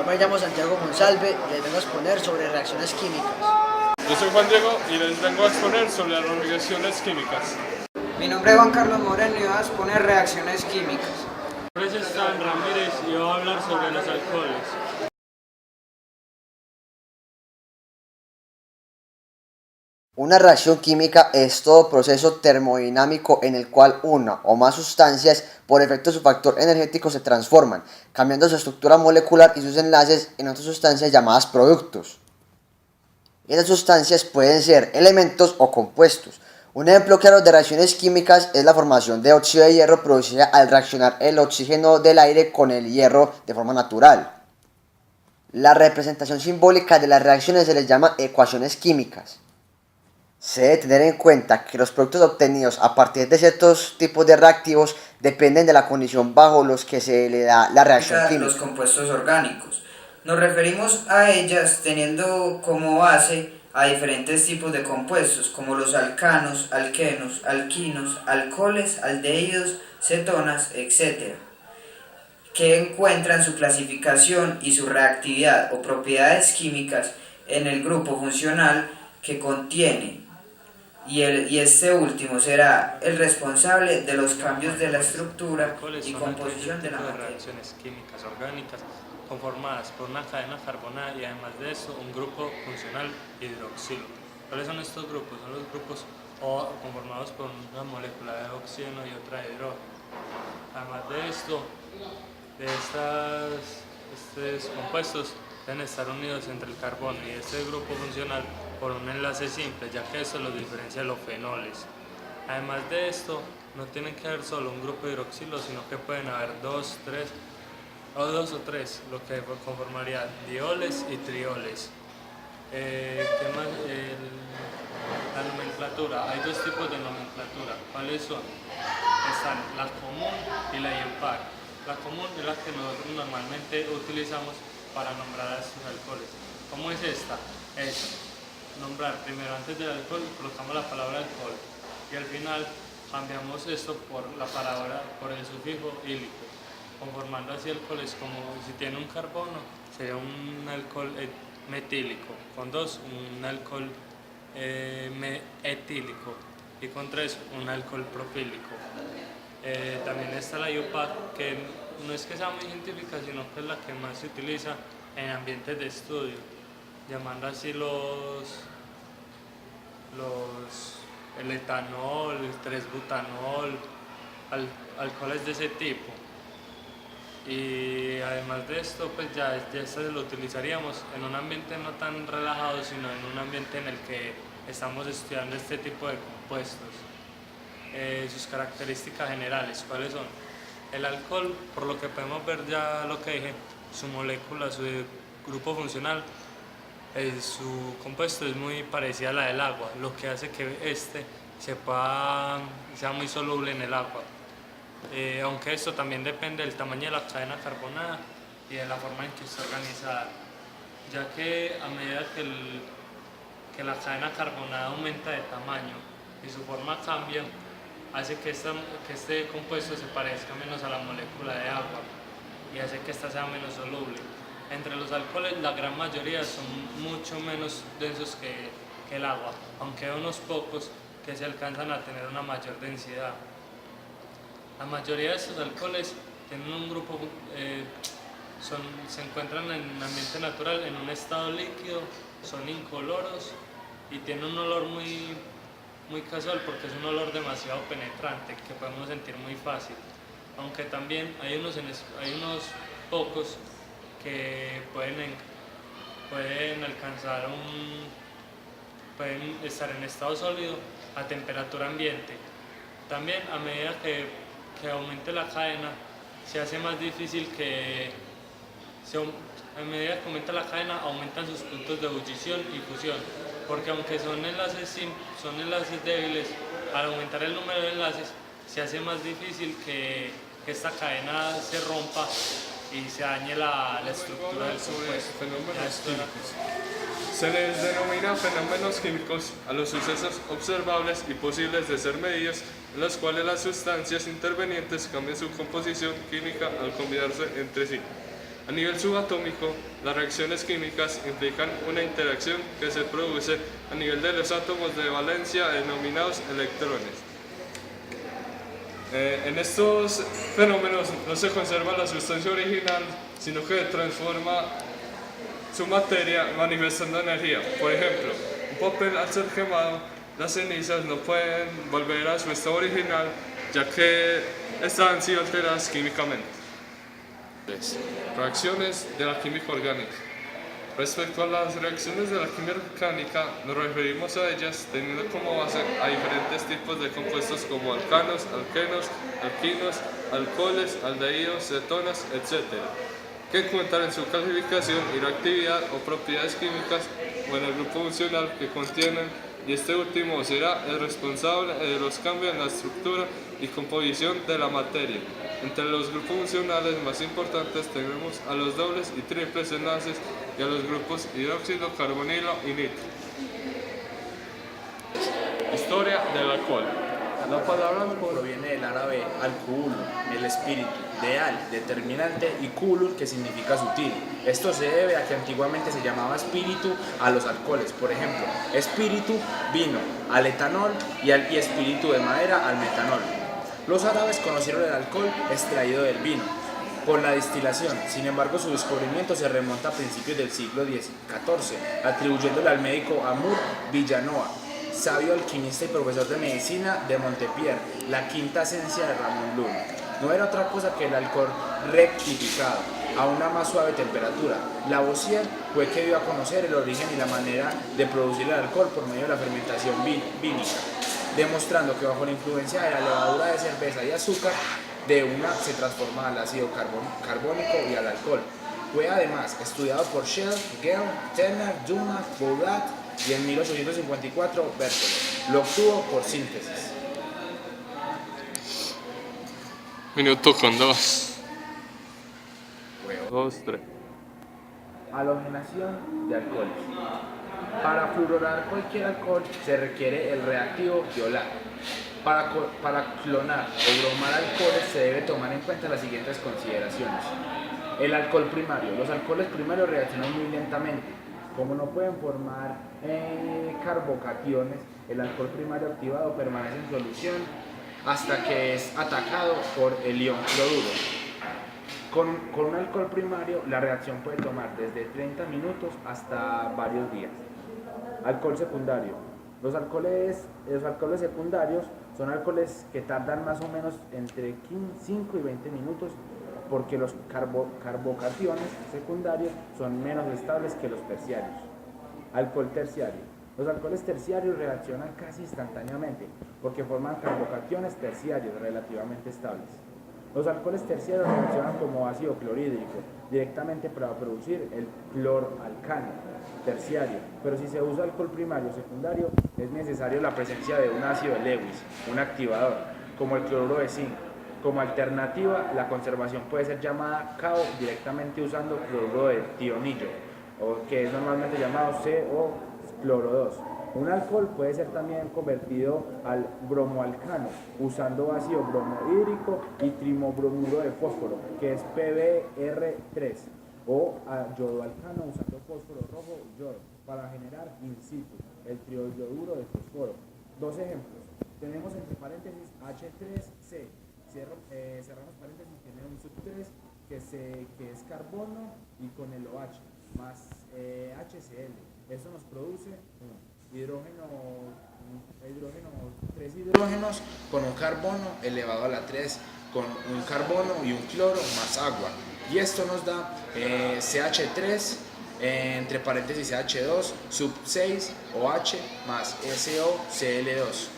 me llamo Santiago Monsalve y les vengo a exponer sobre reacciones químicas. Yo soy Juan Diego y les vengo a exponer sobre las reacciones químicas. Mi nombre es Juan Carlos Moreno y voy a exponer reacciones químicas. Mi nombre es Esteban Ramírez y voy a hablar sobre los alcoholes. Una reacción química es todo proceso termodinámico en el cual una o más sustancias, por efecto de su factor energético, se transforman, cambiando su estructura molecular y sus enlaces en otras sustancias llamadas productos. Esas sustancias pueden ser elementos o compuestos. Un ejemplo claro de reacciones químicas es la formación de óxido de hierro producida al reaccionar el oxígeno del aire con el hierro de forma natural. La representación simbólica de las reacciones se les llama ecuaciones químicas. Se debe tener en cuenta que los productos obtenidos a partir de ciertos tipos de reactivos dependen de la condición bajo los que se le da la reacción química. Los compuestos orgánicos. Nos referimos a ellas teniendo como base a diferentes tipos de compuestos, como los alcanos, alquenos, alquinos, alcoholes, aldehídos, cetonas, etc., que encuentran su clasificación y su reactividad o propiedades químicas en el grupo funcional que contiene, y este último será el responsable de los cambios de la estructura y composición de la materia. Reacciones químicas orgánicas conformadas por una cadena carbonada y además de eso un grupo funcional hidroxilo. ¿Cuáles son estos grupos? Son los grupos O conformados por una molécula de oxígeno y otra de hidrógeno. Además de esto, estos compuestos deben estar unidos entre el carbono y este grupo funcional por un enlace simple, ya que esto los diferencia de los fenoles. Además de esto, no tienen que haber solo un grupo hidroxilo, sino que pueden haber dos o tres, lo que conformaría dioles y trioles. ¿Qué más? La nomenclatura, hay dos tipos de nomenclatura. ¿Cuáles son? Están la común y la impar. La común es la que nosotros normalmente utilizamos para nombrar a estos alcoholes. ¿Cómo es esta? Es nombrar primero, antes del alcohol, colocamos la palabra alcohol y al final cambiamos esto por la palabra, por el sufijo ílico, conformando así alcoholes como si tiene un carbono, sería un alcohol metílico, con dos, un alcohol etílico y con tres, un alcohol propílico. También está la IUPAC, que no es que sea muy científica, sino que es la que más se utiliza en ambientes de estudio, llamando así el etanol, el 3-butanol, alcoholes de ese tipo. Y además de esto, pues ya lo utilizaríamos en un ambiente no tan relajado, sino en un ambiente en el que estamos estudiando este tipo de compuestos. Sus características generales, ¿cuáles son? El alcohol, por lo que podemos ver ya lo que dije, su molécula, su grupo funcional, su compuesto es muy parecida a la del agua, lo que hace que sea muy soluble en el agua. Aunque esto también depende del tamaño de la cadena carbonada y de la forma en que está organizada, ya que a medida que la cadena carbonada aumenta de tamaño y su forma cambia, hace que este compuesto se parezca menos a la molécula de agua y hace que ésta sea menos soluble. Entre los alcoholes, la gran mayoría son mucho menos densos que el agua, aunque hay unos pocos que se alcanzan a tener una mayor densidad. La mayoría de estos alcoholes tienen un grupo, se encuentran en ambiente natural en un estado líquido, son incoloros y tienen un olor muy casual porque es un olor demasiado penetrante que podemos sentir muy fácil. Aunque también hay unos pocos que pueden estar en estado sólido a temperatura ambiente. También a medida que aumente la cadena, se hace más difícil a medida que aumenta la cadena, aumentan sus puntos de ebullición y fusión, porque aunque son enlaces débiles, al aumentar el número de enlaces, se hace más difícil que esta cadena se rompa y se dañe la estructura del compuesto. Fenómenos químicos. Se les denomina fenómenos químicos a los sucesos observables y posibles de ser medidos en los cuales las sustancias intervenientes cambian su composición química al combinarse entre sí. A nivel subatómico, las reacciones químicas implican una interacción que se produce a nivel de los átomos de valencia denominados electrones. En estos fenómenos no se conserva la sustancia original, sino que transforma su materia manifestando energía. Por ejemplo, un papel al ser quemado, las cenizas no pueden volver a su estado original, ya que estas han sido alteradas químicamente. Reacciones de la química orgánica. Respecto a las reacciones de la química orgánica, nos referimos a ellas teniendo como base a diferentes tipos de compuestos como alcanos, alquenos, alquinos, alcoholes, aldehídos, cetonas, etc., que encuentran en su clasificación y reactividad o propiedades químicas o en el grupo funcional que contienen, y este último será el responsable de los cambios en la estructura y composición de la materia. Entre los grupos funcionales más importantes tenemos a los dobles y triples enlaces y a los grupos hidróxido, carbonilo y nitro. Historia del alcohol. La palabra alcohol proviene del árabe alcohol, el espíritu, de al, determinante, y culur, que significa sutil. Esto se debe a que antiguamente se llamaba espíritu a los alcoholes. Por ejemplo, espíritu, vino, al etanol, y espíritu de madera al metanol. Los árabes conocieron el alcohol extraído del vino por la destilación. Sin embargo, su descubrimiento se remonta a principios del siglo XIV, atribuyéndole al médico Amur Villanueva, sabio alquimista y profesor de medicina de Montpellier, la quinta esencia de Ramón Llull. No era otra cosa que el alcohol rectificado a una más suave temperatura. Lavoisier fue que dio a conocer el origen y la manera de producir el alcohol por medio de la fermentación vínica, demostrando que bajo la influencia de la levadura de cerveza y azúcar, de una se transforma al ácido carbónico y al alcohol. Fue además estudiado por Schell, Gell, Turner, Dumas, Boulat y en 1854 Berthelot. Lo obtuvo por síntesis. Minuto con 2. 2, 3. Halogenación de alcoholes. Para fluorar cualquier alcohol se requiere el reactivo diolar. Para clonar o bromar alcoholes se debe tomar en cuenta las siguientes consideraciones. El alcohol primario. Los alcoholes primarios reaccionan muy lentamente. Como no pueden formar carbocationes, el alcohol primario activado permanece en solución hasta que es atacado por el ion cloruro. Con un alcohol primario, la reacción puede tomar desde 30 minutos hasta varios días. Alcohol secundario. Los alcoholes secundarios son alcoholes que tardan más o menos entre 5 y 20 minutos, porque los carbocationes secundarios son menos estables que los terciarios. Alcohol terciario. Los alcoholes terciarios reaccionan casi instantáneamente porque forman carbocationes terciarios relativamente estables. Los alcoholes terciarios reaccionan como ácido clorhídrico directamente para producir el cloralcano terciario, pero si se usa alcohol primario o secundario es necesario la presencia de un ácido de Lewis, un activador, como el cloruro de zinc. Como alternativa, la conservación puede ser llamada CAO directamente usando cloruro de tionillo, o que es normalmente llamado CO cloro 2. Un alcohol puede ser también convertido al bromoalcano usando ácido bromohídrico y trimobromuro de fósforo, que es PbR3, o a yodoalcano usando fósforo rojo y yodo para generar in situ el trioyoduro de fósforo. Dos ejemplos. Tenemos entre paréntesis H3C, cerramos paréntesis, tiene un sub 3 que es carbono y con el OH más HCl. Eso nos produce tres hidrógenos con un carbono elevado a la 3, con un carbono y un cloro más agua. Y esto nos da CH3 entre paréntesis CH2 sub 6 OH más SOCl2.